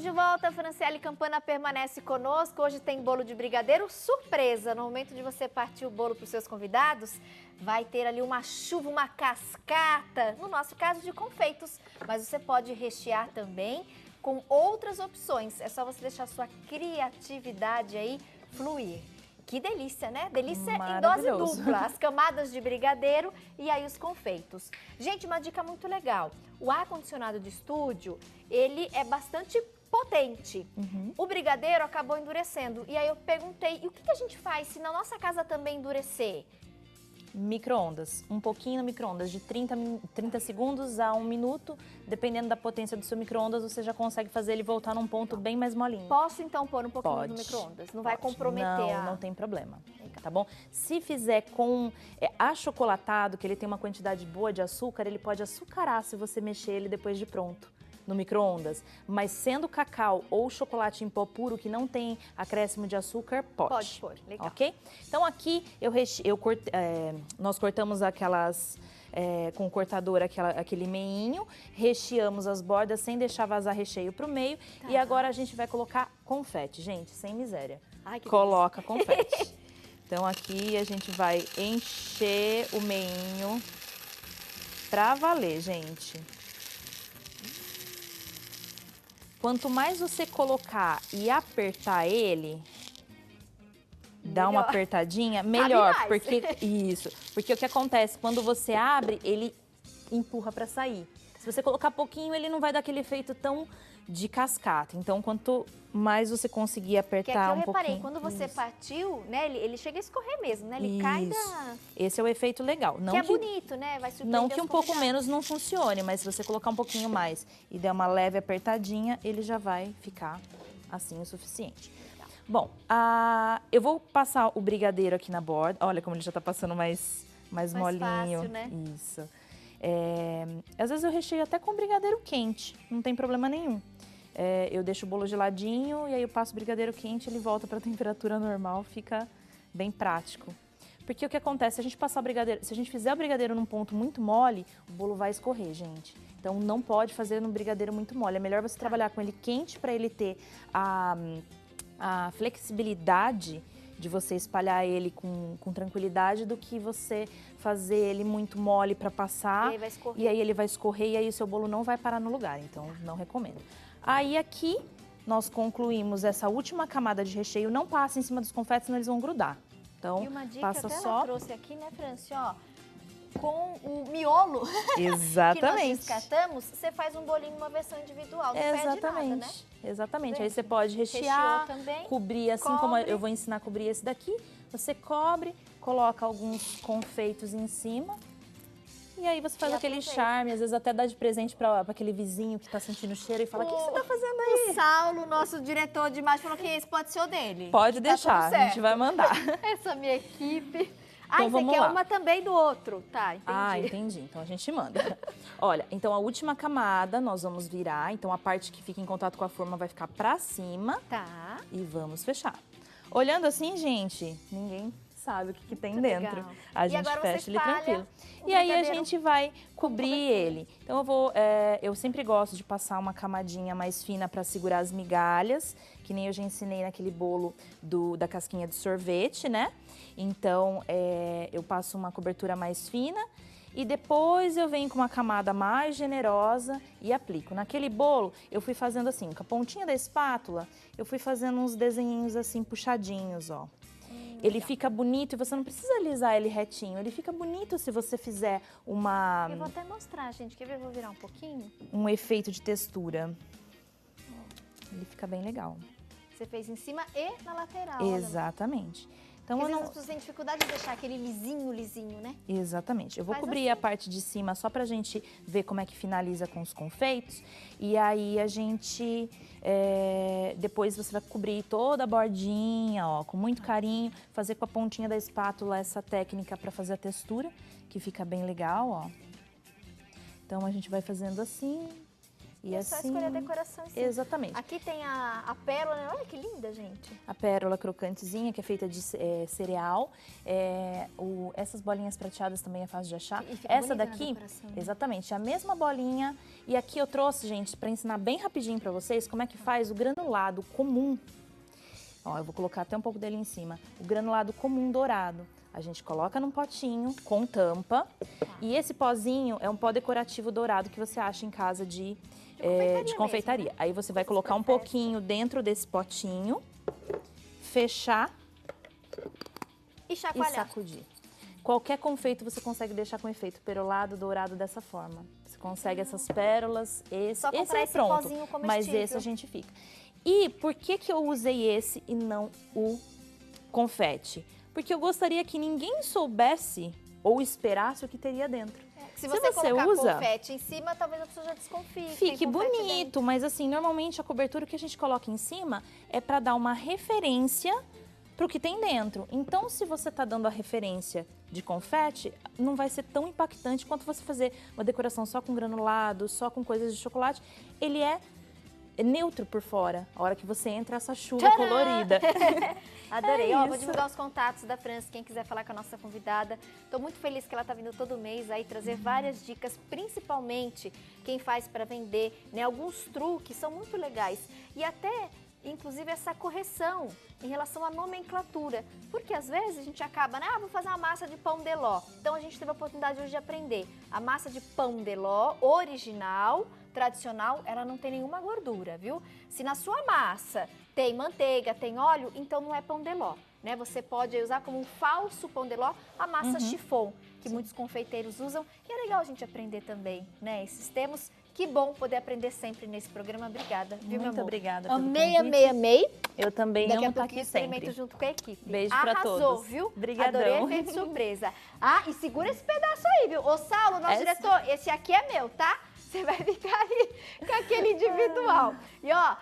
de volta, Franciele Campana permanece conosco. Hoje tem bolo de brigadeiro surpresa. No momento de você partir o bolo para os seus convidados, vai ter ali uma chuva, uma cascata, no nosso caso de confeitos. Mas você pode rechear também com outras opções. É só você deixar a sua criatividade aí fluir. Que delícia, né? Delícia em dose dupla. As camadas de brigadeiro e aí os confeitos. Gente, uma dica muito legal. O ar-condicionado de estúdio, ele é bastante potente. O brigadeiro acabou endurecendo. E aí eu perguntei, e o que a gente faz se na nossa casa também endurecer? Micro-ondas, um pouquinho no micro-ondas, de 30 segundos a 1 minuto, dependendo da potência do seu micro-ondas, você já consegue fazer ele voltar num ponto bem mais molinho. Posso então pôr um pouquinho no micro-ondas? Não vai comprometer Não tem problema, tá bom? Se fizer com achocolatado, que ele tem uma quantidade boa de açúcar, ele pode açucarar se você mexer ele depois de pronto no micro-ondas, mas sendo cacau ou chocolate em pó puro que não tem acréscimo de açúcar, pode. Pode pôr, legal. Ok? Então aqui nós cortamos aquelas com o cortador aquele meinho, recheamos as bordas sem deixar vazar recheio pro meio e agora a gente vai colocar confete, gente, sem miséria. Ai, que coloca confete. Então aqui a gente vai encher o meinho pra valer, gente. Quanto mais você colocar e apertar ele, dá uma apertadinha, melhor. Porque o que acontece, quando você abre, ele empurra para sair. Se você colocar pouquinho, ele não vai dar aquele efeito tão de cascata. Então, quanto mais você conseguir apertar um pouquinho... eu reparei, quando você partiu, né, ele chega a escorrer mesmo, né? Ele cai da... Esse é o efeito legal. Não que é bonito, né? Vai surpreender não que um pouco menos não funcione, mas se você colocar um pouquinho mais e der uma leve apertadinha, ele já vai ficar assim o suficiente. Bom, eu vou passar o brigadeiro aqui na borda. Olha como ele já tá passando mais molinho. Fácil, né? Isso. Às vezes eu recheio até com brigadeiro quente, não tem problema nenhum. Eu deixo o bolo geladinho e aí eu passo o brigadeiro quente, ele volta para a temperatura normal, fica bem prático. Porque o que acontece, se a gente passar o brigadeiro, se a gente fizer o brigadeiro num ponto muito mole, o bolo vai escorrer, gente. Então não pode fazer num brigadeiro muito mole. É melhor você trabalhar com ele quente para ele ter a flexibilidade de você espalhar ele com tranquilidade do que você fazer ele muito mole para passar e aí ele vai escorrer e aí o seu bolo não vai parar no lugar, então não recomendo. Aí aqui nós concluímos essa última camada de recheio, não passa em cima dos confetes, senão eles vão grudar. Então, e uma dica passa até só... ela trouxe aqui, né, Franci, ó, com o miolo Exatamente. que nós descartamos, você faz um bolinho, uma versão individual, não perde nada, né? Exatamente, aí você pode rechear, também, cobrir, assim como eu vou ensinar a cobrir esse daqui, você cobre, coloca alguns confeitos em cima e aí você faz aquele charme, às vezes até dá de presente para aquele vizinho que tá sentindo o cheiro e fala, o que você tá fazendo aí? O Saulo, nosso diretor de imagem, falou que esse pode ser o dele. Pode deixar, a gente vai mandar. Essa minha equipe... Então, você quer uma também do outro, tá, entendi. Entendi, então a gente manda. Olha, então a última camada nós vamos virar, então a parte que fica em contato com a forma vai ficar pra cima. Tá. E vamos fechar. Olhando assim, gente, ninguém sabe o que tem dentro. Legal. A gente fecha ele tranquilo. E aí a gente vai cobrir ele. Então eu sempre gosto de passar uma camadinha mais fina para segurar as migalhas, que nem eu já ensinei naquele bolo da casquinha de sorvete, né? Então eu passo uma cobertura mais fina e depois eu venho com uma camada mais generosa e aplico. Naquele bolo eu fui fazendo assim, com a pontinha da espátula, eu fui fazendo uns desenhinhos assim puxadinhos, ó. Ele fica bonito e você não precisa alisar ele retinho. Ele fica bonito se você fizer uma... Eu vou até mostrar, gente. Quer ver? Eu vou virar um pouquinho. Um efeito de textura. Ele fica bem legal. Você fez em cima e na lateral. Exatamente. Então, às vezes as pessoas têm dificuldade de deixar aquele lisinho, né? Exatamente. Eu vou cobrir a parte de cima só pra gente ver como é que finaliza com os confeitos. E aí a gente... depois você vai cobrir toda a bordinha, ó, com muito carinho. Fazer com a pontinha da espátula essa técnica pra fazer a textura, que fica bem legal, ó. Então a gente vai fazendo assim. E é assim, só escolher a decoração em cima. Exatamente. Aqui tem a pérola, né? Olha que linda, gente. A pérola crocantezinha, que é feita de cereal. Essas bolinhas prateadas também é fácil de achar. E fica Essa bonita na daqui, decoração, né? exatamente, a mesma bolinha. E aqui eu trouxe, gente, para ensinar bem rapidinho para vocês como é que faz o granulado comum. Ó, eu vou colocar até um pouco dele em cima. O granulado comum dourado. A gente coloca num potinho com tampa. E esse pozinho é um pó decorativo dourado que você acha em casa de confeitaria. Mesmo, né? Aí você vai colocar um pouquinho dentro desse potinho, fechar E e chacoalhar. sacudir. Qualquer confeito você consegue deixar com efeito perolado, dourado dessa forma. Você consegue essas pérolas, Só esse comprar é esse pronto, pozinho comestível. mas esse a gente fica. E por que que eu usei esse e não o confete? Porque eu gostaria que ninguém soubesse ou esperasse o que teria dentro. Se você colocar usa, confete em cima, talvez a pessoa já desconfie. fique tem confete bonito, dentro. mas assim, normalmente a cobertura que a gente coloca em cima é para dar uma referência para o que tem dentro. Então, se você está dando a referência de confete, não vai ser tão impactante quanto você fazer uma decoração só com granulado, só com coisas de chocolate. Ele é neutro por fora, a hora que você entra essa chuva Tcharam! colorida. Adorei. É Ó, isso. vou divulgar os contatos da França, quem quiser falar com a nossa convidada. Estou muito feliz que ela está vindo todo mês aí trazer várias dicas, principalmente quem faz para vender, né? Alguns truques são muito legais. E até, inclusive, essa correção em relação à nomenclatura. Porque às vezes a gente acaba, né? Vou fazer uma massa de pão de ló. Então a gente teve a oportunidade hoje de aprender. A massa de pão de ló original, tradicional, ela não tem nenhuma gordura, viu? Se na sua massa tem manteiga, tem óleo, então não é pão de ló, né? Você pode usar como um falso pão de ló a massa chiffon, que muitos confeiteiros usam. E é legal a gente aprender também, né? Esses termos. Que bom poder aprender sempre nesse programa. Obrigada, viu, meu amor? Muito obrigada pelo Amei, convite. amei, amei. Eu também Daqui amo a estar pouquinho aqui experimento sempre. junto com a equipe. Beijo pra Arrasou, todos. Viu? Obrigadão. Adorei efeito surpresa. Ah, e segura esse pedaço aí, viu? Ô, Saulo, nosso diretor, esse aqui é meu, tá? Você vai ficar aí com aquele individual. E ó,